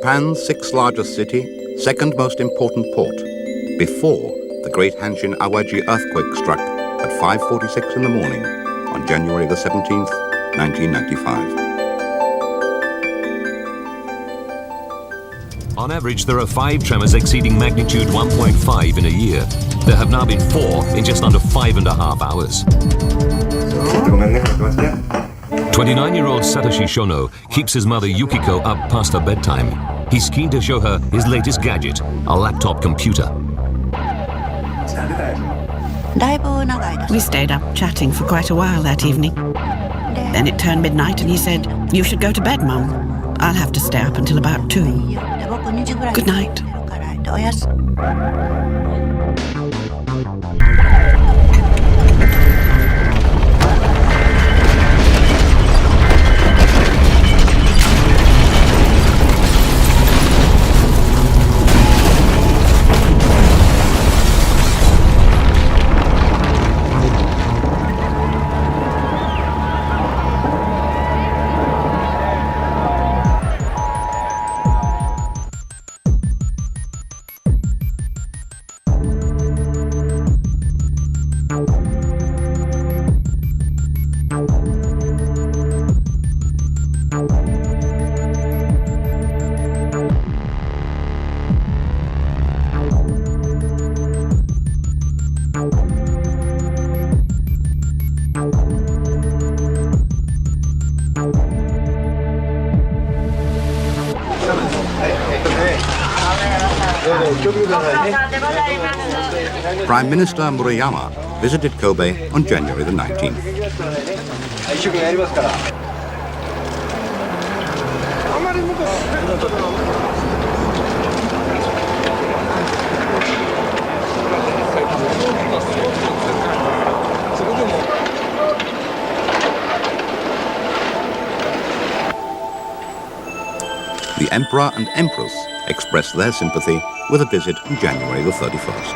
Japan's sixth largest city, second most important port, before the great Hanshin Awaji earthquake struck at 5:46 in the morning on January the 17th, 1995. On average, there are 5 tremors exceeding magnitude 1.5 in a year. There have now been 4 in just under 5.5 hours. 29-year-old Satoshi Shono keeps his mother Yukiko up past her bedtime. He's keen to show her his latest gadget, a laptop computer. We stayed up chatting for quite a while that evening. Then it turned midnight and he said, "You should go to bed, Mum. I'll have to stay up until about 2. Good night." Prime Minister Murayama visited Kobe on January the 19th. The Emperor and Empress expressed their sympathy with a visit on January the 31st.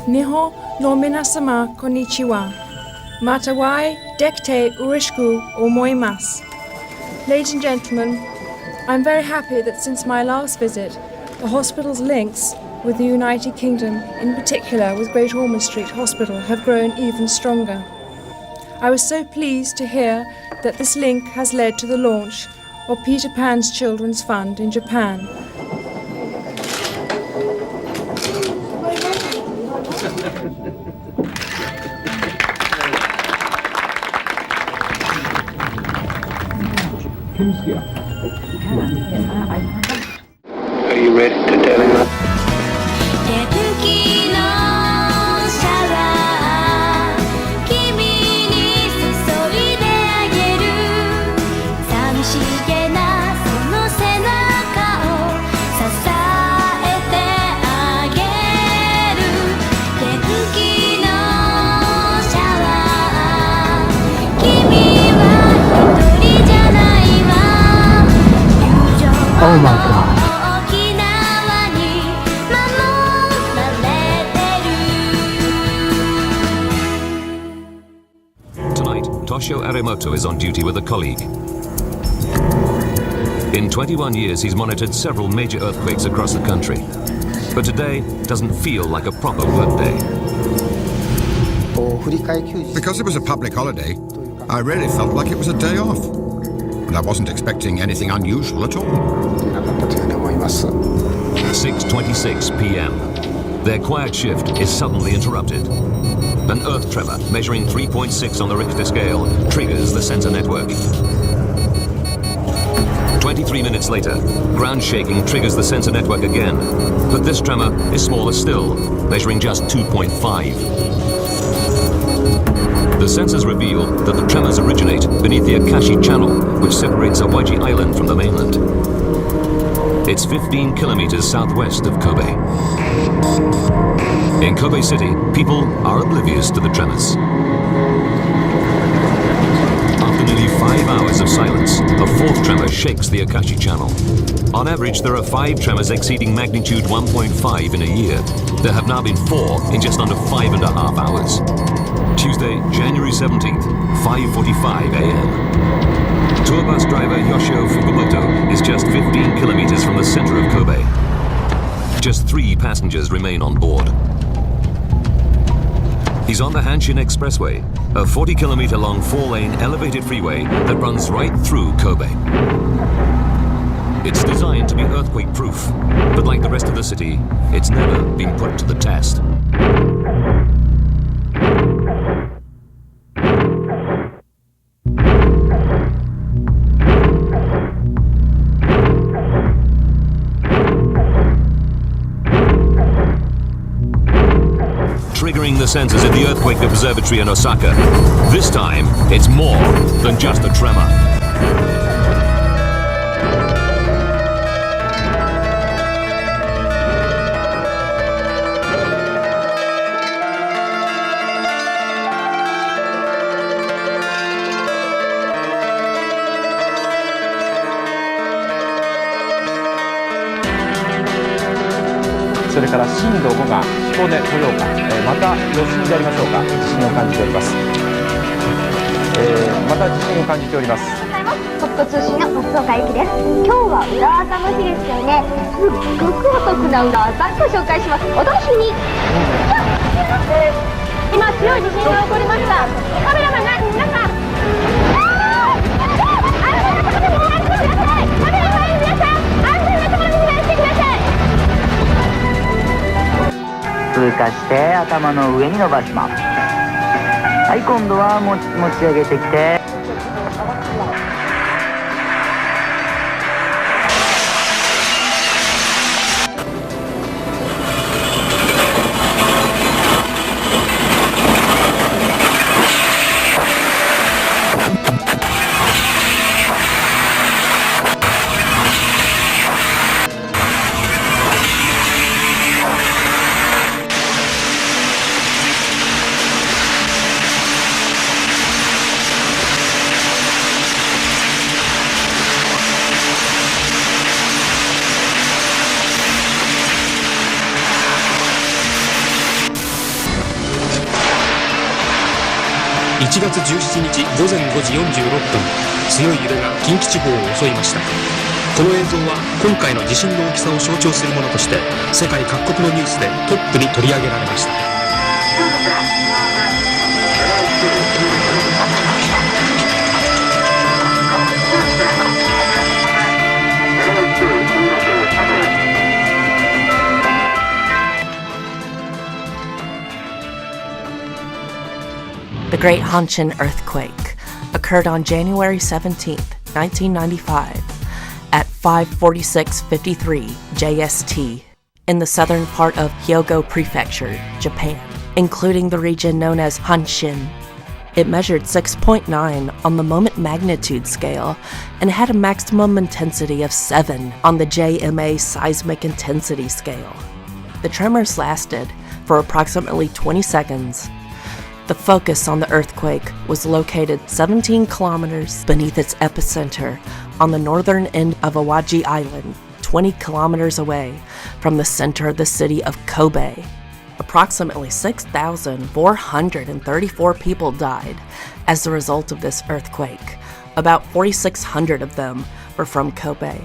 Nihon no minasama konnichiwa. Matawai dekte urishku omoimasu. Ladies and gentlemen, I'm very happy that since my last visit, the hospital's links with the United Kingdom, in particular with Great Ormond Street Hospital, have grown even stronger. I was so pleased to hear that this link has led to the launch of Peter Pan's Children's Fund in Japan. Are you ready to tell him that? Oh my God. Tonight, Toshio Arimoto is on duty with a colleague. In 21 years, he's monitored several major earthquakes across the country. But today doesn't feel like a proper work day. Because it was a public holiday, I really felt like it was a day off. And I wasn't expecting anything unusual at all. 6:26 p.m. Their quiet shift is suddenly interrupted. An earth tremor measuring 3.6 on the Richter scale triggers the sensor network. 23 minutes later, ground shaking triggers the sensor network again, but this tremor is smaller still, measuring just 2.5. The sensors reveal that the tremors originate beneath the Akashi Channel, which separates Awaji Island from the mainland. It's 15 kilometers southwest of Kobe. In Kobe City, people are oblivious to the tremors. After nearly 5 hours of silence, a fourth tremor shakes the Akashi Channel. On average, there are 5 tremors exceeding magnitude 1.5 in a year. There have now been 4 in just under 5.5 hours. Tuesday, January 17th, 5:45 a.m. Tour bus driver Yoshio Fukumoto is just 15 kilometers from the center of Kobe. Just 3 passengers remain on board. He's on the Hanshin Expressway, a 40-kilometer-long 4-lane elevated freeway that runs right through Kobe. It's designed to be earthquake-proof, but like the rest of the city, it's never been put to the test. Triggering the sensors at the Earthquake Observatory in Osaka. This time, it's more than just a tremor.それから震度5が彦根、豊岡、また余震でありましょうか、地震を感じております。また地震を感じております。北斗通信の松岡由紀です。今日は裏技の日ですよね。すっごくお得な裏技ご紹介します。お楽しみに。今強い地震が起こりました。カメラマンが皆さん。通過して頭の上に伸ばします。はい、今度は持ち上げてきて、1月17日午前5時46分、強い揺れが近畿地方を襲いました。この映像は今回の地震の大きさを象徴するものとして世界各国のニュースでトップに取り上げられました。The Great Hanshin earthquake occurred on January 17, 1995 at 5:46:53 JST in the southern part of Hyogo Prefecture, Japan, including the region known as Hanshin. It measured 6.9 on the moment magnitude scale and had a maximum intensity of 7 on the JMA seismic intensity scale. The tremors lasted for approximately 20 seconds. The focus on the earthquake was located 17 kilometers beneath its epicenter on the northern end of Awaji Island, 20 kilometers away from the center of the city of Kobe. Approximately 6,434 people died as a result of this earthquake. About 4,600 of them were from Kobe.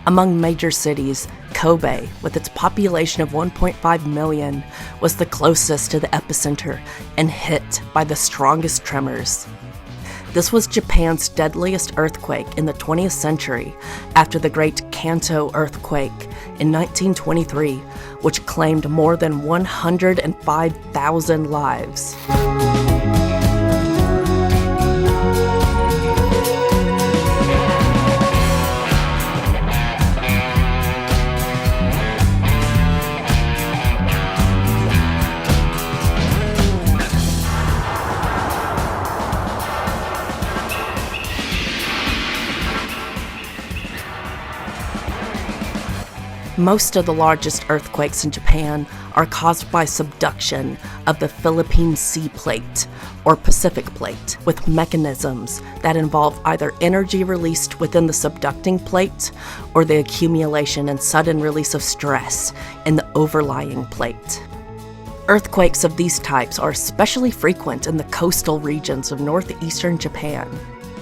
Among major cities, Kobe, with its population of 1.5 million, was the closest to the epicenter and hit by the strongest tremors. This was Japan's deadliest earthquake in the 20th century after the Great Kanto earthquake in 1923, which claimed more than 105,000 lives. Most of the largest earthquakes in Japan are caused by subduction of the Philippine Sea Plate or Pacific Plate, with mechanisms that involve either energy released within the subducting plate or the accumulation and sudden release of stress in the overlying plate. Earthquakes of these types are especially frequent in the coastal regions of northeastern Japan.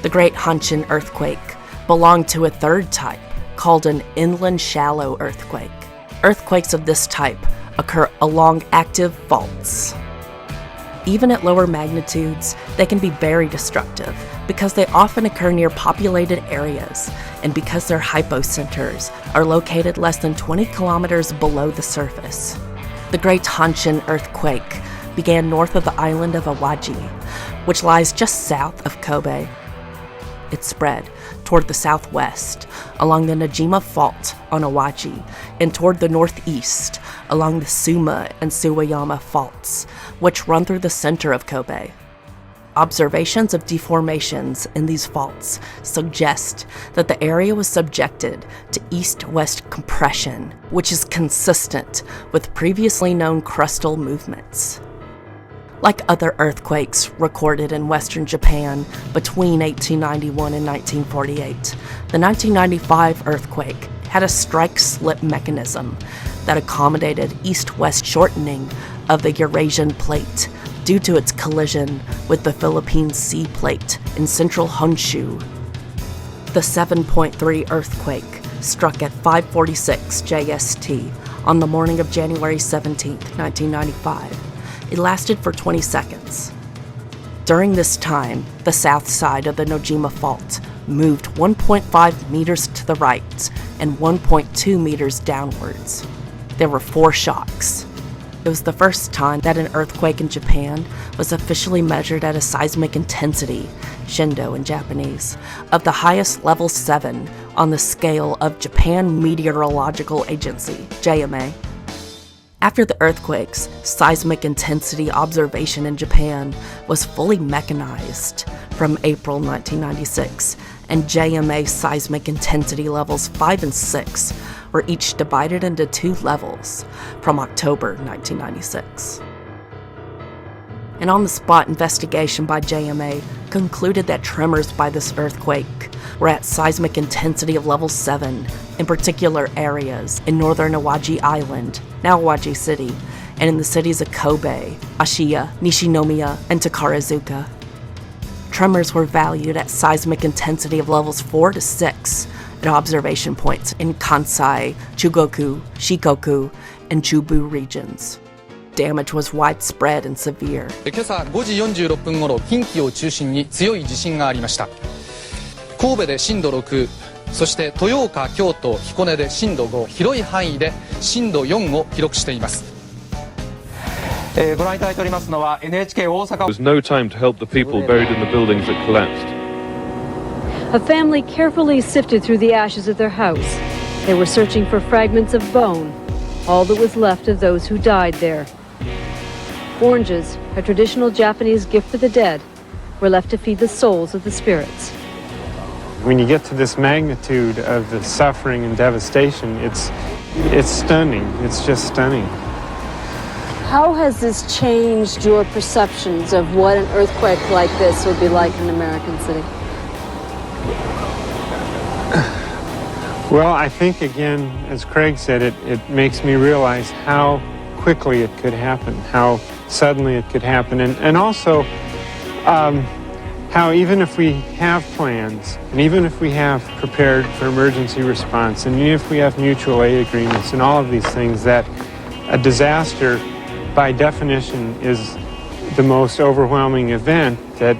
The Great Hanshin earthquake belonged to a third type, called an inland shallow earthquake. Earthquakes of this type occur along active faults. Even at lower magnitudes, they can be very destructive because they often occur near populated areas and because their hypocenters are located less than 20 kilometers below the surface. The Great Hanshin earthquake began north of the island of Awaji, which lies just south of Kobe. It spread toward the southwest along the Najima Fault on Awaji and toward the northeast along the Suma and Suwayama faults, which run through the center of Kobe. Observations of deformations in these faults suggest that the area was subjected to east-west compression, which is consistent with previously known crustal movements. Like other earthquakes recorded in western Japan between 1891 and 1948, the 1995 earthquake had a strike-slip mechanism that accommodated east-west shortening of the Eurasian plate due to its collision with the Philippine Sea Plate in central Honshu. The 7.3 earthquake struck at 5:46 JST on the morning of January 17, 1995. It lasted for 20 seconds. During this time, the south side of the Nojima Fault moved 1.5 meters to the right and 1.2 meters downwards. There were 4 shocks. It was the first time that an earthquake in Japan was officially measured at a seismic intensity, shindo in Japanese, of the highest level 7 on the scale of Japan Meteorological Agency, JMA. After the earthquakes, seismic intensity observation in Japan was fully mechanized from April 1996, and JMA seismic intensity levels 5 and 6 were each divided into 2 levels from October 1996. An on-the-spot investigation by JMA concluded that tremors by this earthquake were at seismic intensity of level 7 in particular areas in northern Awaji Island, now Awaji City, and in the cities of Kobe, Ashiya, Nishinomiya, and Takarazuka. Tremors were valued at seismic intensity of levels 4 to 6 at observation points in Kansai, Chugoku, Shikoku, and Chubu regions. Damage was widespread and severe. 今朝5時46分頃、近畿を中心に強い地震がありました。神戸で震度6、そして豊岡、京都、彦根で震度5、広い範囲で震度4を記録しています。ご覧いただいておりますのは NHK 大阪。 There's no time to help the people buried in the buildings that collapsed. A family carefully sifted through the ashes of their house. They were searching for fragments of bone, all that was left of those who died there. Oranges, a traditional Japanese gift for the dead, were left to feed the souls of the spirits. When you get to this magnitude of the suffering and devastation, it's stunning. It's just stunning. How has this changed your perceptions of what an earthquake like this would be like in an American city? Well, I think, again, as Craig said, it makes me realize how quickly it could happen, how suddenly it could happen, and also how even if we have plans, and even if we have prepared for emergency response, and even if we have mutual aid agreements and all of these things, that a disaster, by definition, is the most overwhelming event that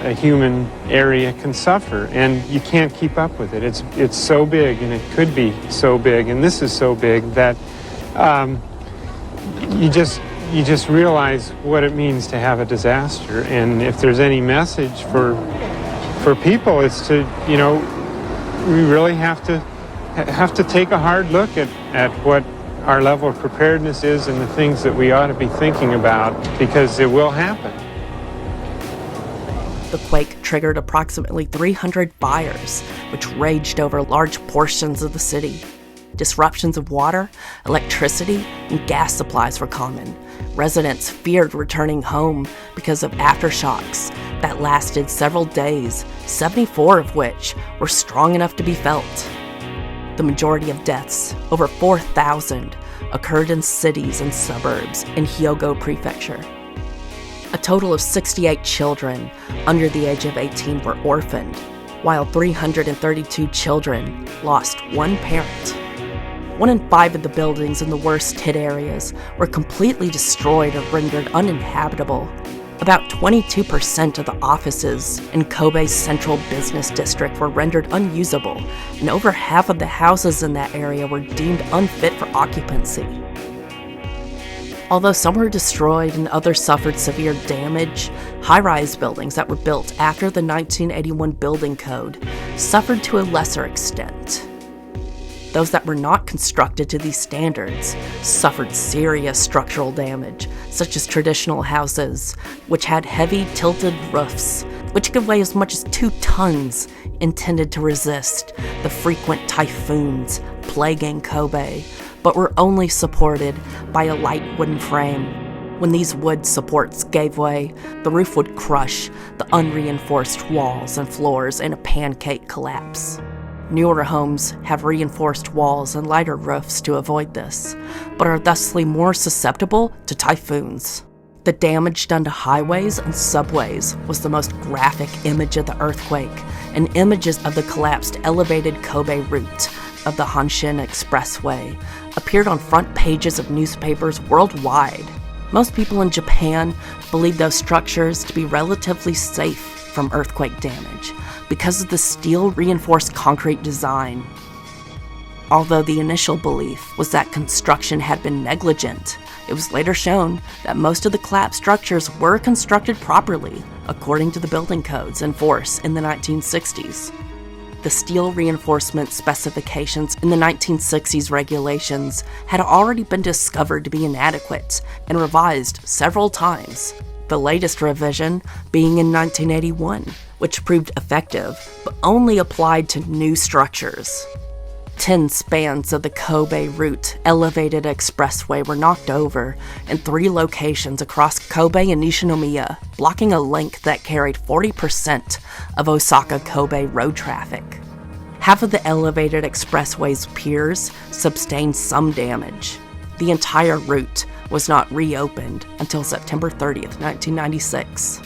a human area can suffer, and you can't keep up with it. It's so big, and it could be so big, and this is so big that you just realize what it means to have a disaster. And if there's any message for people, it's to, you know, we really have to take a hard look at what our level of preparedness is and the things that we ought to be thinking about, because it will happen. The quake triggered approximately 300 fires, which raged over large portions of the city. Disruptions of water, electricity, and gas supplies were common. Residents feared returning home because of aftershocks that lasted several days, 74 of which were strong enough to be felt. The majority of deaths, over 4,000, occurred in cities and suburbs in Hyogo Prefecture. A total of 68 children under the age of 18 were orphaned, while 332 children lost one parent. 1 in 5 of the buildings in the worst-hit areas were completely destroyed or rendered uninhabitable. About 22% of the offices in Kobe's central business district were rendered unusable, and over half of the houses in that area were deemed unfit for occupancy. Although some were destroyed and others suffered severe damage, high-rise buildings that were built after the 1981 building code suffered to a lesser extent. Those that were not constructed to these standards suffered serious structural damage, such as traditional houses, which had heavy tilted roofs, which could weigh as much as 2 tons, intended to resist the frequent typhoons plaguing Kobe, but were only supported by a light wooden frame. When these wood supports gave way, the roof would crush the unreinforced walls and floors in a pancake collapse. Newer homes have reinforced walls and lighter roofs to avoid this, but are thusly more susceptible to typhoons. The damage done to highways and subways was the most graphic image of the earthquake, and images of the collapsed elevated Kobe route of the Hanshin Expressway appeared on front pages of newspapers worldwide. Most people in Japan believe those structures to be relatively safe from earthquake damage because of the steel-reinforced concrete design. Although the initial belief was that construction had been negligent, it was later shown that most of the collapsed structures were constructed properly, according to the building codes in force in the 1960s. The steel reinforcement specifications in the 1960s regulations had already been discovered to be inadequate and revised several times, the latest revision being in 1981, which proved effective but only applied to new structures. 10 spans of the Kobe route elevated expressway were knocked over in 3 locations across Kobe and Nishinomiya, blocking a link that carried 40% of Osaka-Kobe road traffic. Half of the elevated expressway's piers sustained some damage. The entire route was not reopened until September 30th, 1996.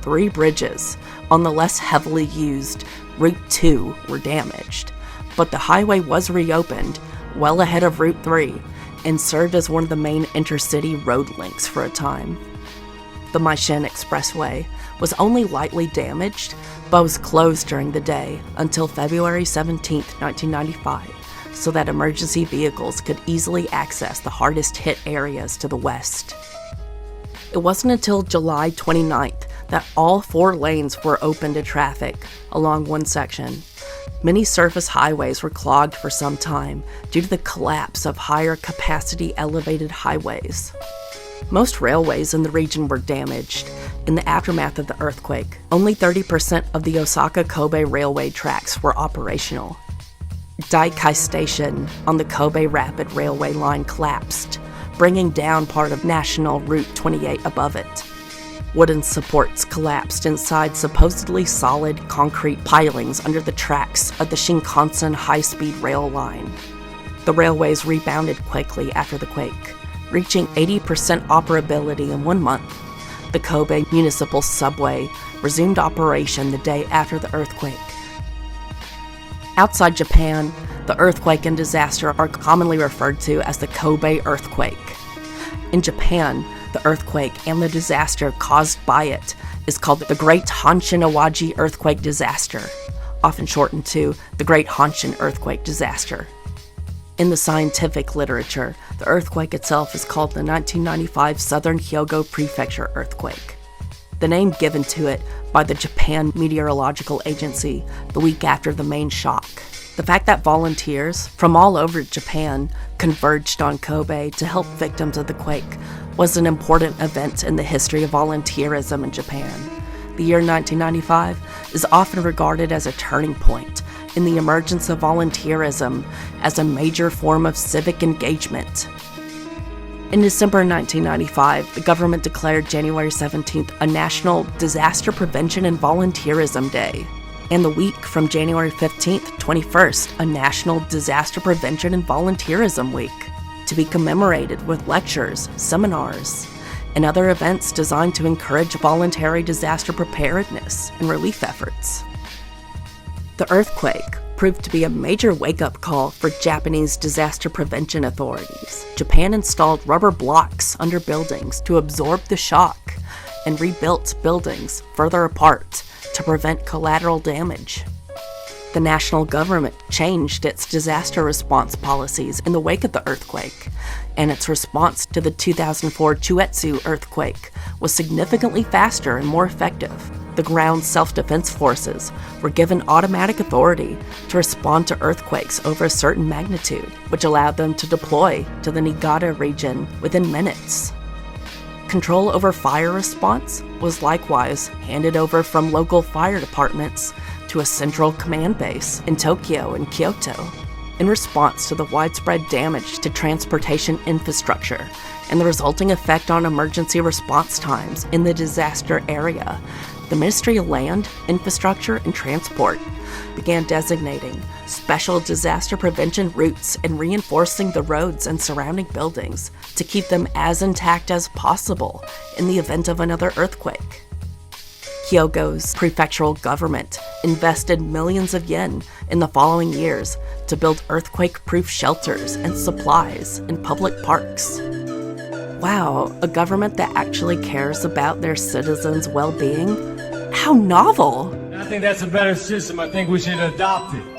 3 bridges on the less heavily used Route 2 were damaged, but the highway was reopened well ahead of Route 3 and served as one of the main intercity road links for a time. The Maishin Expressway was only lightly damaged, but was closed during the day until February 17, 1995, so that emergency vehicles could easily access the hardest hit areas to the west. It wasn't until July 29th that all 4 lanes were open to traffic along one section. Many surface highways were clogged for some time due to the collapse of higher capacity elevated highways. Most railways in the region were damaged. In the aftermath of the earthquake, only 30% of the Osaka-Kobe railway tracks were operational. Daikai Station on the Kobe Rapid Railway line collapsed, bringing down part of National Route 28 above it. Wooden supports collapsed inside supposedly solid concrete pilings under the tracks of the Shinkansen high-speed rail line. The railways rebounded quickly after the quake, reaching 80% operability in 1 month. The Kobe Municipal Subway resumed operation the day after the earthquake. Outside Japan, the earthquake and disaster are commonly referred to as the Kobe earthquake. In Japan, the earthquake and the disaster caused by it is called the Great Hanshin Awaji Earthquake Disaster, often shortened to the Great Hanshin Earthquake Disaster. In the scientific literature, the earthquake itself is called the 1995 Southern Hyogo Prefecture earthquake, the name given to it by the Japan Meteorological Agency the week after the main shock. The fact that volunteers from all over Japan converged on Kobe to help victims of the quake was an important event in the history of volunteerism in Japan. The year 1995 is often regarded as a turning point in the emergence of volunteerism as a major form of civic engagement. In December 1995, the government declared January 17th a National Disaster Prevention and Volunteerism Day, and the week from January 15th to 21st, a National Disaster Prevention and Volunteerism Week, to be commemorated with lectures, seminars, and other events designed to encourage voluntary disaster preparedness and relief efforts. The earthquake proved to be a major wake-up call for Japanese disaster prevention authorities. Japan installed rubber blocks under buildings to absorb the shock and rebuilt buildings further apart to prevent collateral damage. The national government changed its disaster response policies in the wake of the earthquake, and its response to the 2004 Chuetsu earthquake was significantly faster and more effective. The ground self-defense forces were given automatic authority to respond to earthquakes over a certain magnitude, which allowed them to deploy to the Niigata region within minutes. Control over fire response was likewise handed over from local fire departments to a central command base in Tokyo and Kyoto. In response to the widespread damage to transportation infrastructure and the resulting effect on emergency response times in the disaster area, the Ministry of Land, Infrastructure, and Transport began designating special disaster prevention routes and reinforcing the roads and surrounding buildings to keep them as intact as possible in the event of another earthquake. Hyogo's prefectural government invested millions of yen in the following years to build earthquake-proof shelters and supplies in public parks. Wow, a government that actually cares about their citizens' well-being? How novel! I think that's a better system. I think we should adopt it.